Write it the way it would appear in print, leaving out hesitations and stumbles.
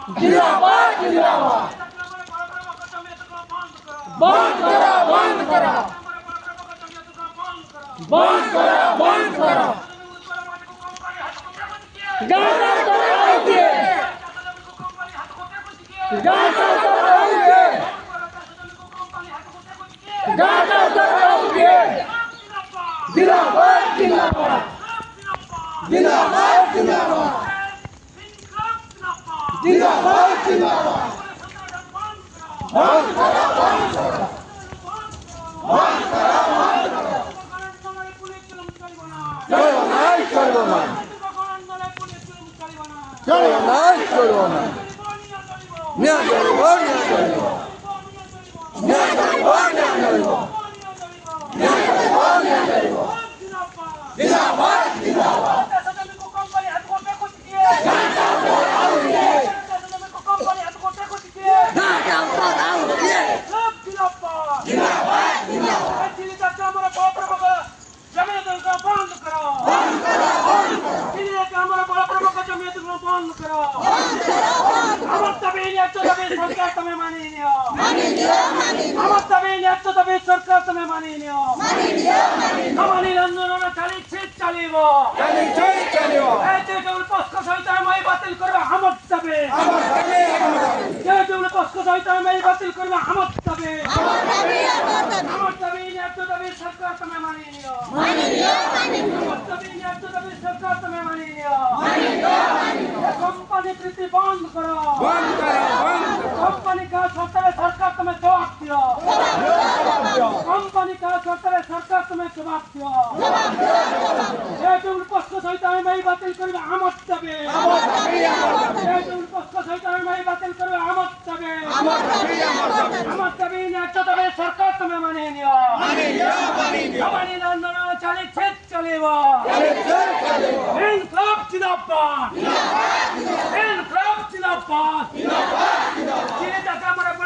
जिंदाबाद जिंदाबाद बंद करा बंद करा बंद करा बंद करा गाता कराओगे गाता कराओगे गाता कराओगे जिंदाबाद जिंदाबाद जिंदाबाद जिंदाबाद जिंदाबाद जिंदाबाद बंद करा बंद करा बंद करा बंद करा चलो नहीं चलो ना चलो नहीं चलो ना न्या चलो न्या चलो न्या चलो न्या चलो न्या चलो न्या चलो जिंदाबाद जिंदाबाद सरकार तुम्हें मानी लियो আমার দাবি ন্যায্য দাবি সরকার তুমি মানি নিও আমানি আন্দোলন চালিব এই যে যেগুলো পক্ষ সহিত আমি বাতিল করবে আমার দাবি যে যেগুলো পক্ষ সহিত আমি বাতিল করবে আমার দাবি ন্যায্য দাবি সরকার তুমি মানি নিও আমার দাবি ন্যায্য দাবি সরকার তুমি মানি নিও কোম্পানি প্রীতি বন্ধ করো कंपनी का सरकार तुम्हें जवाब दियो कंपनी का सरकार तुम्हें जवाब दियो ये जो पक्ष सहित আমি মাই বাতিল করবে আমার দাবি এই যে পক্ষ সহিত আমি মাই বাতিল করবে আমার দাবি ন্যায্য দাবি সরকার তুমি মানি নিও আমানি আন্দোলন চালিব ইনকলাব জিন্দাবাদ ইনকলাব জিন্দাবাদ জিন্দাবাদ জিন্দাবাদ